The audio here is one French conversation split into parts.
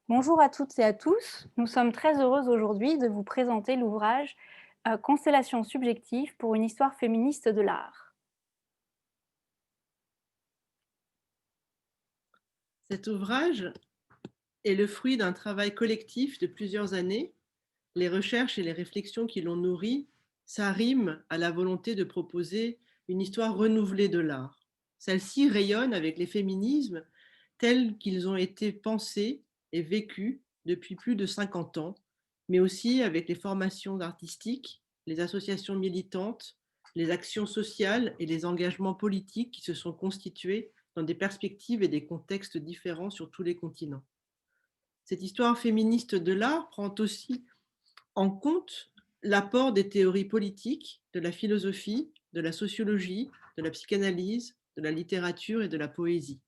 Bonjour à toutes et à tous. Nous sommes très heureuses aujourd'hui de vous présenter l'ouvrage Constellation subjective pour une histoire féministe de l'art. Cet ouvrage est le fruit d'un travail collectif de plusieurs années. Les recherches et les réflexions qui l'ont nourri s'arriment à la volonté de proposer une histoire renouvelée de l'art. Celle-ci rayonne avec les féminismes tels qu'ils ont été pensés et vécus depuis plus de 50 ans, mais aussi avec les formations artistiques, les associations militantes, les actions sociales et les engagements politiques qui se sont constitués dans des perspectives et des contextes différents sur tous les continents. Cette histoire féministe de l'art prend aussi en compte l'apport des théories politiques, de la philosophie, de la sociologie, de la psychanalyse, de la littérature et de la poésie.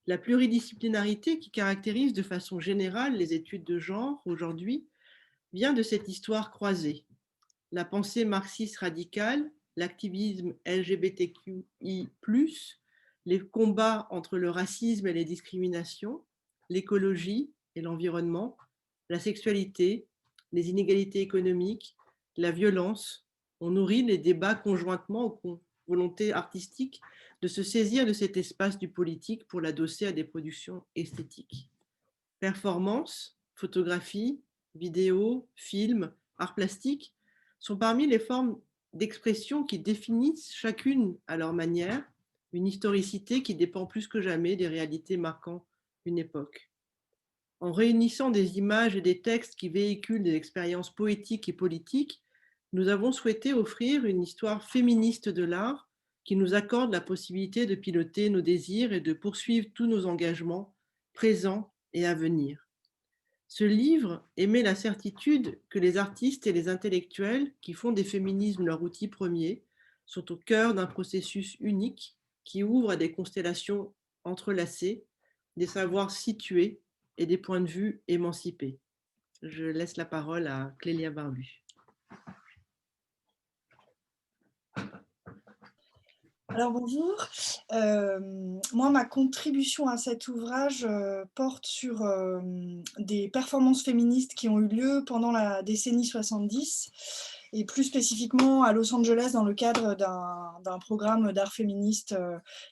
La pluridisciplinarité qui caractérise de façon générale les études de genre aujourd'hui vient de cette histoire croisée. La pensée marxiste radicale, l'activisme LGBTQI+, les combats entre le racisme et les discriminations, l'écologie et l'environnement, la sexualité, les inégalités économiques, la violence ont nourri les débats conjointement aux volontés artistiques de se saisir de cet espace du politique pour l'adosser à des productions esthétiques. Performance, photographie, vidéo, film, art plastique sont parmi les formes d'expression qui définissent chacune à leur manière une historicité qui dépend plus que jamais des réalités marquant une époque. En réunissant des images et des textes qui véhiculent des expériences poétiques et politiques, nous avons souhaité offrir une histoire féministe de l'art qui nous accorde la possibilité de piloter nos désirs et de poursuivre tous nos engagements présents et à venir. Ce livre émet la certitude que les artistes et les intellectuels qui font des féminismes leur outil premier sont au cœur d'un processus unique qui ouvre à des constellations entrelacées, des savoirs situés et des points de vue émancipés. Je laisse la parole à Clélia Barbu. Alors bonjour, moi ma contribution à cet ouvrage porte sur des performances féministes qui ont eu lieu pendant la décennie 70 et plus spécifiquement à Los Angeles dans le cadre d'un programme d'art féministe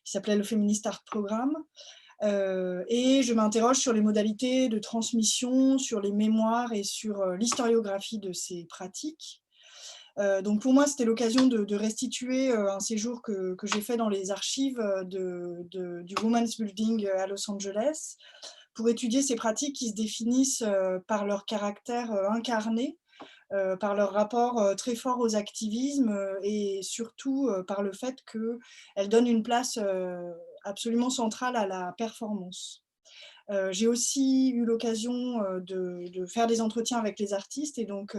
qui s'appelait le Feminist Art Program. Et je m'interroge sur les modalités de transmission, sur les mémoires et sur l'historiographie de ces pratiques. Donc pour moi, c'était l'occasion de restituer un séjour que j'ai fait dans les archives du Women's Building à Los Angeles pour étudier ces pratiques qui se définissent par leur caractère incarné, par leur rapport très fort aux activismes et surtout par le fait qu'elles donnent une place absolument centrale à la performance. J'ai aussi eu l'occasion de faire des entretiens avec les artistes et donc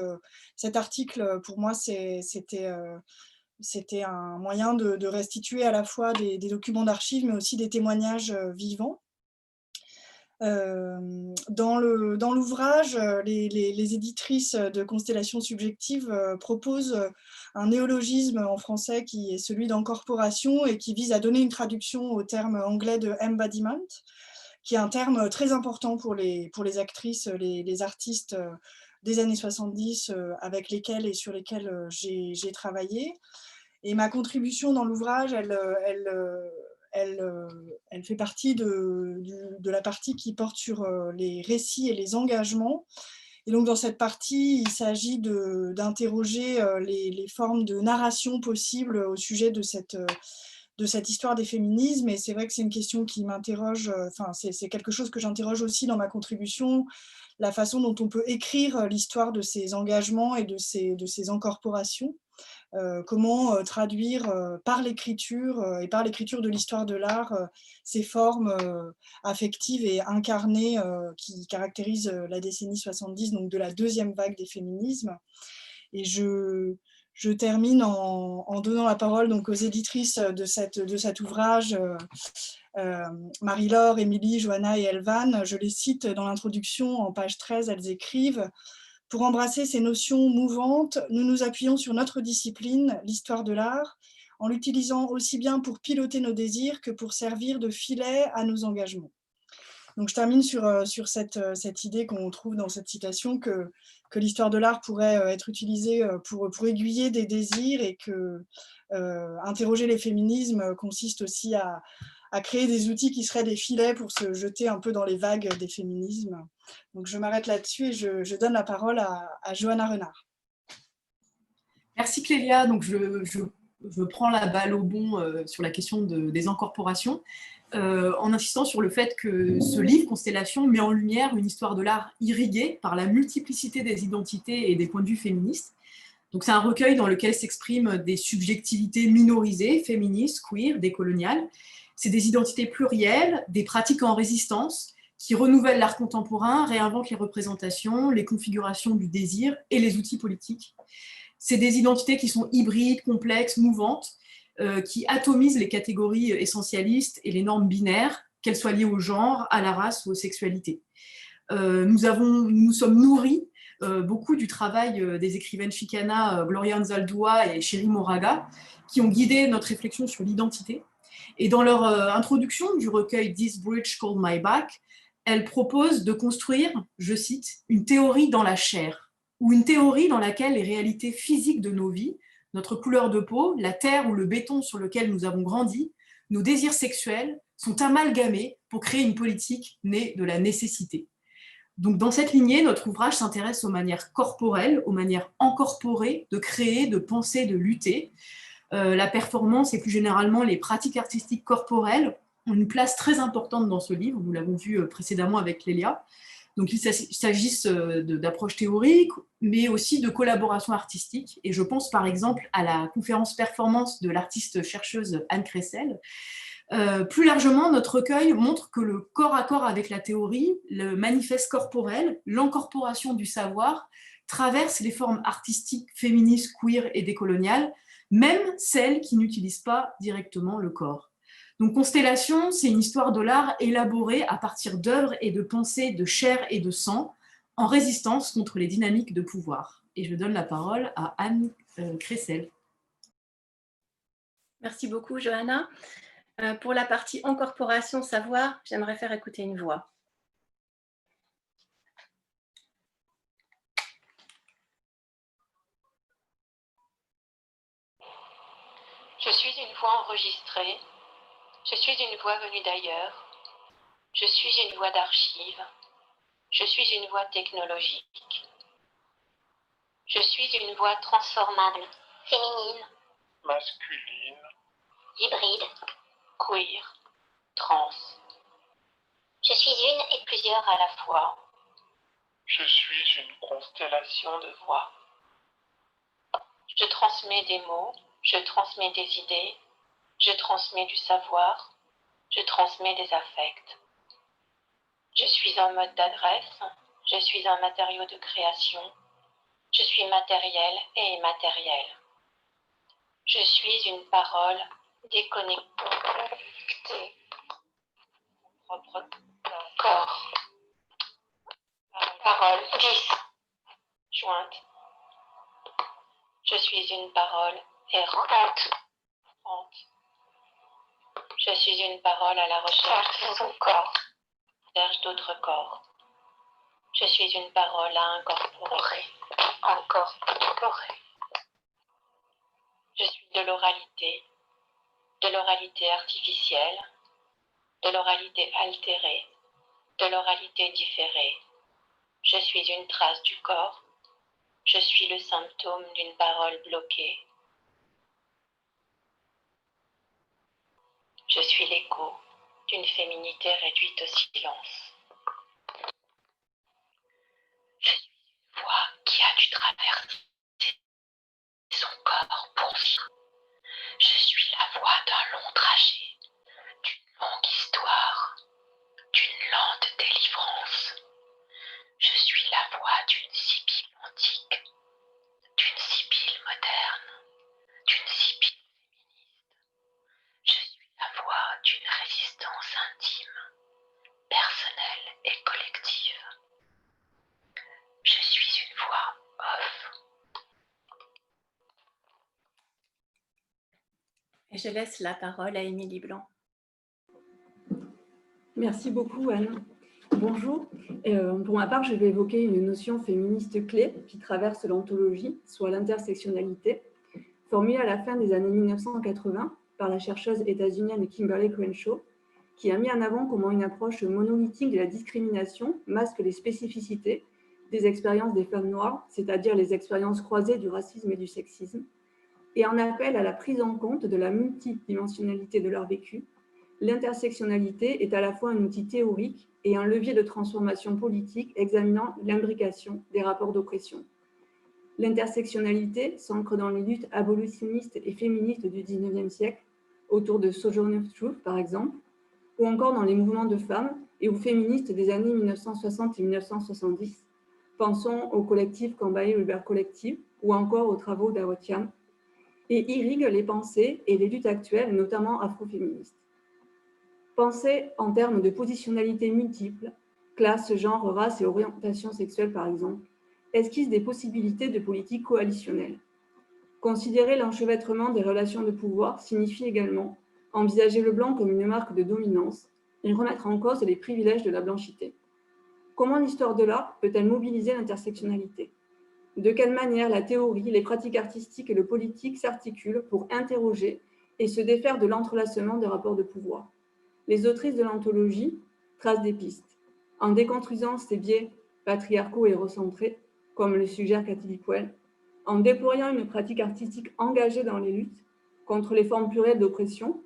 cet article, pour moi, c'était un moyen de restituer à la fois des documents d'archives, mais aussi des témoignages vivants. Dans l'ouvrage, les éditrices de Constellation subjective proposent un néologisme en français qui est celui d'encorporation et qui vise à donner une traduction au terme anglais de embodiment, qui est un terme très important pour les actrices, les artistes des années 70 avec lesquelles et sur lesquelles j'ai travaillé. Et ma contribution dans l'ouvrage, elle fait partie de la partie qui porte sur les récits et les engagements. Et donc dans cette partie, il s'agit d'interroger les formes de narration possibles au sujet de cette histoire des féminismes. Et c'est vrai que c'est une question qui m'interroge, enfin c'est quelque chose que j'interroge aussi dans ma contribution, la façon dont on peut écrire l'histoire de ces engagements et de ces incorporations. Comment traduire par l'écriture et par l'écriture de l'histoire de l'art ces formes affectives et incarnées qui caractérisent la décennie 70, donc de la deuxième vague des féminismes. Et je termine en donnant la parole donc, aux éditrices de cet ouvrage, Marie-Laure, Émilie, Johanna et Elvan. Je les cite dans l'introduction, en page 13, elles écrivent: pour embrasser ces notions mouvantes, nous nous appuyons sur notre discipline, l'histoire de l'art, en l'utilisant aussi bien pour piloter nos désirs que pour servir de filet à nos engagements. Donc je termine sur cette idée qu'on trouve dans cette citation que l'histoire de l'art pourrait être utilisée pour aiguiller des désirs et que interroger les féminismes consiste aussi à créer des outils qui seraient des filets pour se jeter un peu dans les vagues des féminismes. Donc je m'arrête là-dessus et je donne la parole à Johanna Renard. Merci Clélia. Donc je prends la balle au bon sur la question des incorporations, en insistant sur le fait que ce livre, Constellation, met en lumière une histoire de l'art irriguée par la multiplicité des identités et des points de vue féministes. Donc c'est un recueil dans lequel s'expriment des subjectivités minorisées, féministes, queer, décoloniales. C'est des identités plurielles, des pratiques en résistance qui renouvellent l'art contemporain, réinventent les représentations, les configurations du désir et les outils politiques. C'est des identités qui sont hybrides, complexes, mouvantes, qui atomisent les catégories essentialistes et les normes binaires, qu'elles soient liées au genre, à la race ou aux sexualités. Nous sommes nourris beaucoup du travail des écrivaines chicanas Gloria Anzaldúa et Cherríe Moraga, qui ont guidé notre réflexion sur l'identité. Et dans leur introduction du recueil This Bridge Called My Back, elles proposent de construire, je cite, une théorie dans la chair, ou une théorie dans laquelle les réalités physiques de nos vies, notre couleur de peau, la terre ou le béton sur lequel nous avons grandi, nos désirs sexuels, sont amalgamés pour créer une politique née de la nécessité. Donc, dans cette lignée, notre ouvrage s'intéresse aux manières corporelles, aux manières incorporées de créer, de penser, de lutter. La performance et plus généralement les pratiques artistiques corporelles ont une place très importante dans ce livre, nous l'avons vu précédemment avec Lélia. Donc, il s'agisse d'approches théoriques, mais aussi de collaborations artistiques. Et je pense par exemple à la conférence performance de l'artiste-chercheuse Anne Cressel. Plus largement, notre recueil montre que le corps à corps avec la théorie, le manifeste corporel, l'incorporation du savoir, traverse les formes artistiques féministes, queer et décoloniales, même celles qui n'utilisent pas directement le corps. Donc Constellation, c'est une histoire de l'art élaborée à partir d'œuvres et de pensées de chair et de sang, en résistance contre les dynamiques de pouvoir. Et je donne la parole à Anne Cressel. Merci beaucoup, Johanna. Pour la partie incorporation savoir, j'aimerais faire écouter une voix. Je suis une voix enregistrée. Je suis une voix venue d'ailleurs. Je suis une voix d'archives. Je suis une voix technologique. Je suis une voix transformable, féminine, masculine, hybride, queer, trans. Je suis une et plusieurs à la fois. je suis une constellation De voix. Je transmets des mots, je transmets des idées, je transmets du savoir, je transmets des affects. Je suis un mode d'adresse, je suis un matériau de création, je suis matériel et immatériel. Je suis une parole déconnectée. Propre corps. Parole disjointe. Je suis une parole errante. Je suis une parole à la recherche de son corps. Cherche d'autres corps. Je suis une parole à incorporer. Je suis de l'oralité artificielle, de l'oralité altérée, de l'oralité différée. Je suis une trace du corps. Je suis le symptôme d'une parole bloquée. Je suis l'écho d'une féminité réduite au silence. Je suis une voix qui a dû traverser son corps pour vivre. Je suis la voix d'un long trajet, d'une longue histoire, d'une lente délivrance. Je suis la voix d'une sibylle antique, d'une sibylle moderne, d'une sibylle féministe. Je suis la voix d'une résistance intime, personnelle et collective. Je suis une voix off. Et je laisse la parole à Émilie Blanc. Merci beaucoup, Anne. Bonjour. Pour ma part, je vais évoquer une notion féministe clé qui traverse l'anthologie, soit l'intersectionnalité, formulée à la fin des années 1980 par la chercheuse états-unienne Kimberly Crenshaw, qui a mis en avant comment une approche monolithique de la discrimination masque les spécificités des expériences des femmes noires, c'est-à-dire les expériences croisées du racisme et du sexisme, et en appelle à la prise en compte de la multidimensionnalité de leur vécu. L'intersectionnalité est à la fois un outil théorique et un levier de transformation politique examinant l'imbrication des rapports d'oppression. L'intersectionnalité s'ancre dans les luttes abolitionnistes et féministes du XIXe siècle, autour de Sojourner Truth par exemple, ou encore dans les mouvements de femmes et ou féministes des années 1960 et 1970. Pensons au collectif Cambrai River Collective ou encore aux travaux d'Awotiam, et irrigue les pensées et les luttes actuelles, notamment afroféministes. Penser en termes de positionnalités multiples, classe, genre, race et orientation sexuelle par exemple, esquisse des possibilités de politique coalitionnelle. Considérer l'enchevêtrement des relations de pouvoir signifie également envisager le blanc comme une marque de dominance et remettre en cause les privilèges de la blanchité. Comment l'histoire de l'art peut-elle mobiliser l'intersectionnalité ? De quelle manière la théorie, les pratiques artistiques et le politique s'articulent pour interroger et se défaire de l'entrelacement des rapports de pouvoir ? Les autrices de l'anthologie tracent des pistes, en déconstruisant ces biais patriarcaux et recentrés, comme le suggère Cathy Liquel, en déployant une pratique artistique engagée dans les luttes contre les formes plurielles d'oppression.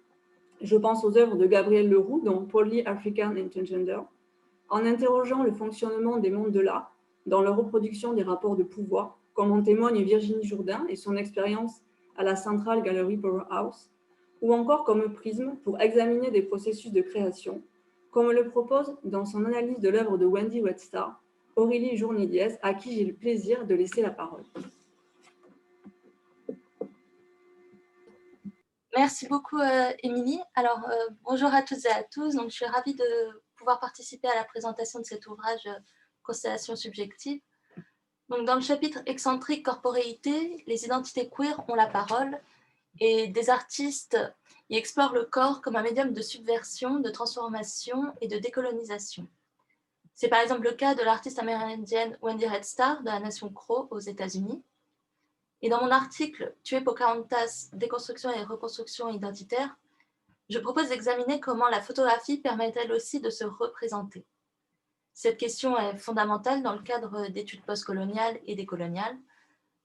Je pense aux œuvres de Gabrielle Leroux, dont Proudly African and Transgender, en interrogeant le fonctionnement des mondes de l'art dans leur reproduction des rapports de pouvoir, comme en témoigne Virginie Jourdain et son expérience à la Central Gallery Powerhouse, ou encore comme prisme pour examiner des processus de création, comme le propose dans son analyse de l'œuvre de Wendy Red Star, Aurélie Journier-Diez, à qui j'ai le plaisir de laisser la parole. Merci beaucoup, Émilie. Alors, bonjour à toutes et à tous. Donc, je suis ravie de pouvoir participer à la présentation de cet ouvrage Constellation subjective. Donc, dans le chapitre Excentrique corporéité, les identités queer ont la parole et des artistes y explorent le corps comme un médium de subversion, de transformation et de décolonisation. C'est par exemple le cas de l'artiste amérindienne Wendy Red Star de la nation Crow aux États-Unis. Et dans mon article « Tuer Pocahontas, déconstruction et reconstruction identitaire », je propose d'examiner comment la photographie permet elle aussi de se représenter. Cette question est fondamentale dans le cadre d'études postcoloniales et décoloniales,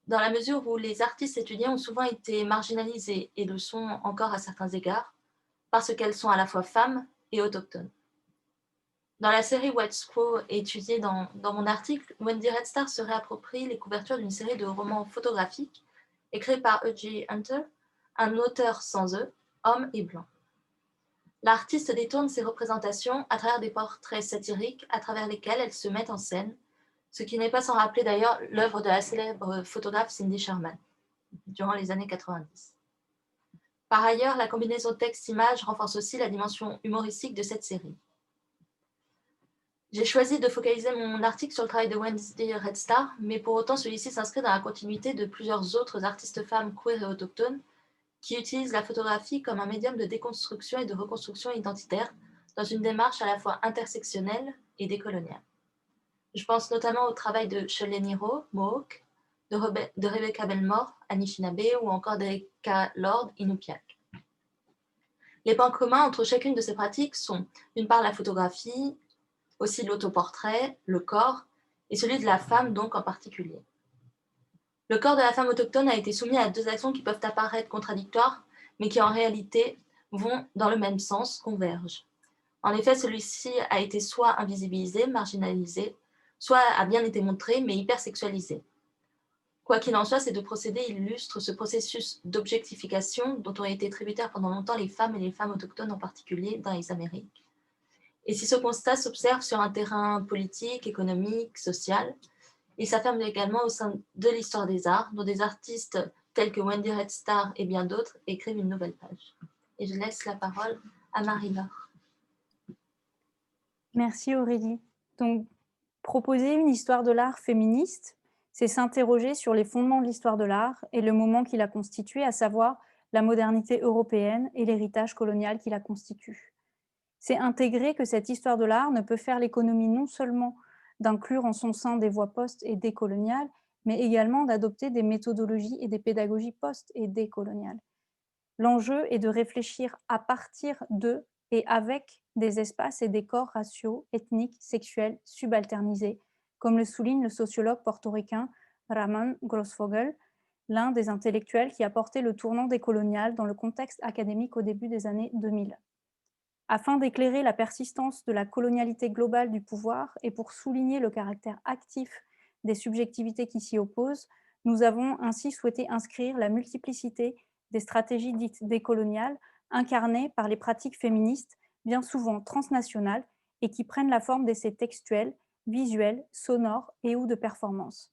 dans la mesure où les artistes étudiés ont souvent été marginalisés et le sont encore à certains égards, parce qu'elles sont à la fois femmes et autochtones. Dans la série White Squaw étudiée dans mon article, Wendy Red Star se réapproprie les couvertures d'une série de romans photographiques écrits par E.J. Hunter, un auteur sans eux, homme et blanc. L'artiste détourne ses représentations à travers des portraits satiriques à travers lesquels elle se met en scène, ce qui n'est pas sans rappeler d'ailleurs l'œuvre de la célèbre photographe Cindy Sherman durant les années 90. Par ailleurs, la combinaison texte-image renforce aussi la dimension humoristique de cette série. J'ai choisi de focaliser mon article sur le travail de Wendy Red Star, mais pour autant celui-ci s'inscrit dans la continuité de plusieurs autres artistes femmes queer et autochtones qui utilisent la photographie comme un médium de déconstruction et de reconstruction identitaire dans une démarche à la fois intersectionnelle et décoloniale. Je pense notamment au travail de Shirley Niro, Mohawk, de Rebecca Belmore, Anishinaabe ou encore d'Erika Lord, Inupiaq. Les points communs entre chacune de ces pratiques sont d'une part la photographie, aussi l'autoportrait, le corps, et celui de la femme donc en particulier. Le corps de la femme autochtone a été soumis à deux actions qui peuvent apparaître contradictoires, mais qui en réalité vont dans le même sens, convergent. En effet, celui-ci a été soit invisibilisé, marginalisé, soit a bien été montré, mais hypersexualisé. Quoi qu'il en soit, ces deux procédés illustrent ce processus d'objectification dont ont été tributaires pendant longtemps les femmes et les femmes autochtones en particulier dans les Amériques. Et si ce constat s'observe sur un terrain politique, économique, social, il s'affirme également au sein de l'histoire des arts, dont des artistes tels que Wendy Red Star et bien d'autres écrivent une nouvelle page. Et je laisse la parole à Marie-Laure. Merci Aurélie. Donc, proposer une histoire de l'art féministe, c'est s'interroger sur les fondements de l'histoire de l'art et le moment qui l'a constitué, à savoir la modernité européenne et l'héritage colonial qui la constitue. C'est intégrer que cette histoire de l'art ne peut faire l'économie non seulement d'inclure en son sein des voies post- et décoloniales, mais également d'adopter des méthodologies et des pédagogies post- et décoloniales. L'enjeu est de réfléchir à partir de et avec des espaces et des corps raciaux, ethniques, sexuels, subalternisés, comme le souligne le sociologue portoricain Ramón Grossfogel, l'un des intellectuels qui a porté le tournant décolonial dans le contexte académique au début des années 2000. Afin d'éclairer la persistance de la colonialité globale du pouvoir et pour souligner le caractère actif des subjectivités qui s'y opposent, nous avons ainsi souhaité inscrire la multiplicité des stratégies dites décoloniales incarnées par les pratiques féministes, bien souvent transnationales, et qui prennent la forme d'essais textuels, visuels, sonores et ou de performances.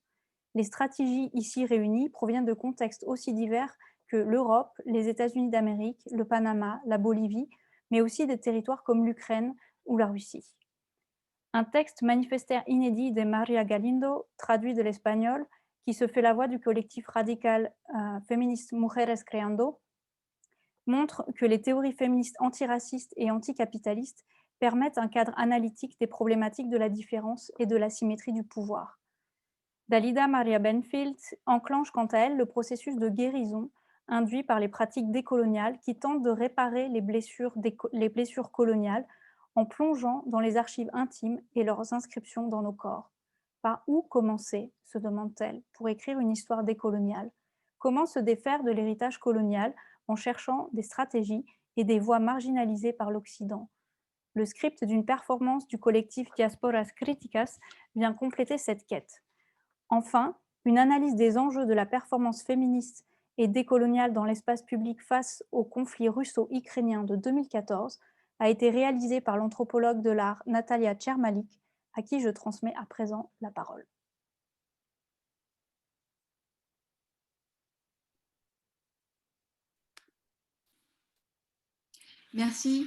Les stratégies ici réunies proviennent de contextes aussi divers que l'Europe, les États-Unis d'Amérique, le Panama, la Bolivie, mais aussi des territoires comme l'Ukraine ou la Russie. Un texte manifestaire inédit de Maria Galindo, traduit de l'espagnol, qui se fait la voix du collectif radical féministe Mujeres Creando, montre que les théories féministes antiracistes et anticapitalistes permettent un cadre analytique des problématiques de la différence et de l'asymétrie du pouvoir. Dalida Maria Benfield enclenche quant à elle le processus de guérison induit par les pratiques décoloniales qui tentent de réparer les blessures coloniales en plongeant dans les archives intimes et leurs inscriptions dans nos corps. Par où commencer, se demande-t-elle, pour écrire une histoire décoloniale? Comment se défaire de l'héritage colonial en cherchant des stratégies et des voies marginalisées par l'Occident? Le script d'une performance du collectif Diasporas Críticas vient compléter cette quête. Enfin, une analyse des enjeux de la performance féministe et décoloniale dans l'espace public face au conflit russo-ukrainien de 2014 a été réalisée par l'anthropologue de l'art Natalia Tchermalik, à qui je transmets à présent la parole. Merci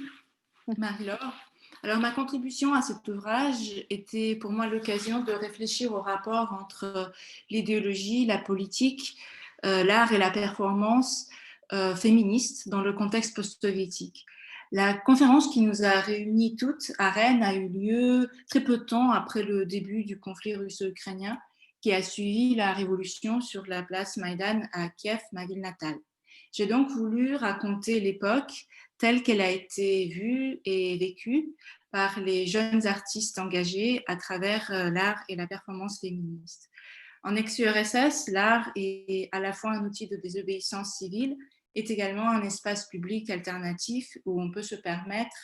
Marie-Laure. Alors ma contribution à cet ouvrage était pour moi l'occasion de réfléchir au rapport entre l'idéologie, la politique, l'art et la performance féministe dans le contexte post-soviétique. La conférence qui nous a réunis toutes à Rennes a eu lieu très peu de temps après le début du conflit russo-ukrainien qui a suivi la révolution sur la place Maïdan à Kiev, ma ville natale. J'ai donc voulu raconter l'époque telle qu'elle a été vue et vécue par les jeunes artistes engagés à travers l'art et la performance féministe. En ex-URSS, l'art est à la fois un outil de désobéissance civile, est également un espace public alternatif où on peut se permettre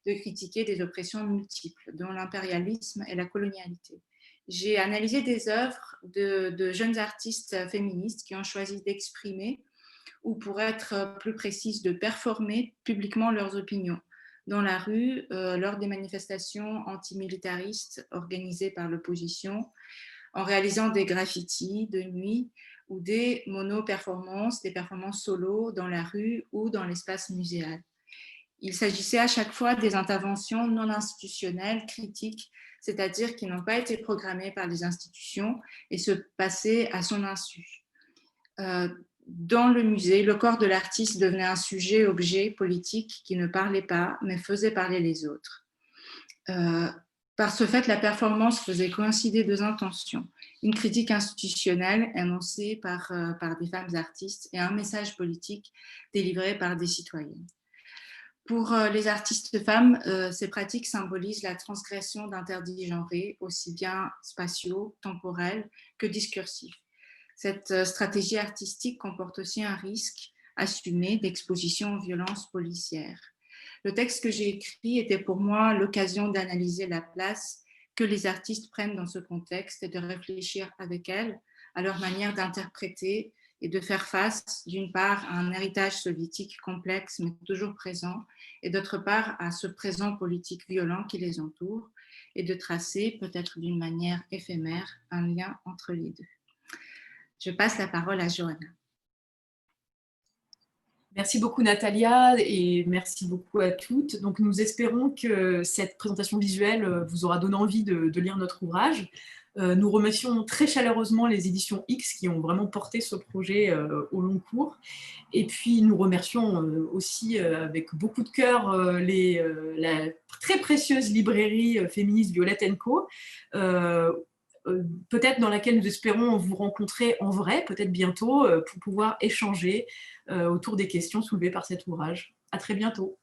de critiquer des oppressions multiples, dont l'impérialisme et la colonialité. J'ai analysé des œuvres de jeunes artistes féministes qui ont choisi d'exprimer ou pour être plus précise, de performer publiquement leurs opinions dans la rue, lors des manifestations antimilitaristes organisées par l'opposition, en réalisant des graffitis de nuit ou des mono-performances, des performances solo dans la rue ou dans l'espace muséal. Il s'agissait à chaque fois des interventions non institutionnelles, critiques, c'est-à-dire qui n'ont pas été programmées par les institutions et se passaient à son insu. Dans le musée, le corps de l'artiste devenait un sujet-objet politique qui ne parlait pas, mais faisait parler les autres. Par ce fait, la performance faisait coïncider deux intentions, une critique institutionnelle énoncée par des femmes artistes et un message politique délivré par des citoyennes. Pour les artistes femmes, ces pratiques symbolisent la transgression d'interdits genrés, aussi bien spatiaux, temporels que discursifs. Cette stratégie artistique comporte aussi un risque assumé d'exposition aux violences policières. Le texte que j'ai écrit était pour moi l'occasion d'analyser la place que les artistes prennent dans ce contexte et de réfléchir avec elles à leur manière d'interpréter et de faire face, d'une part, à un héritage soviétique complexe mais toujours présent, et d'autre part, à ce présent politique violent qui les entoure, et de tracer, peut-être d'une manière éphémère, un lien entre les deux. Je passe la parole à Johanna. Merci beaucoup Natalia et merci beaucoup à toutes. Donc nous espérons que cette présentation visuelle vous aura donné envie de lire notre ouvrage. Nous remercions très chaleureusement les éditions X qui ont vraiment porté ce projet au long cours. Et puis nous remercions aussi avec beaucoup de cœur la très précieuse librairie féministe Violette & Co. Peut-être dans laquelle nous espérons vous rencontrer en vrai, peut-être bientôt, pour pouvoir échanger autour des questions soulevées par cet ouvrage. À très bientôt.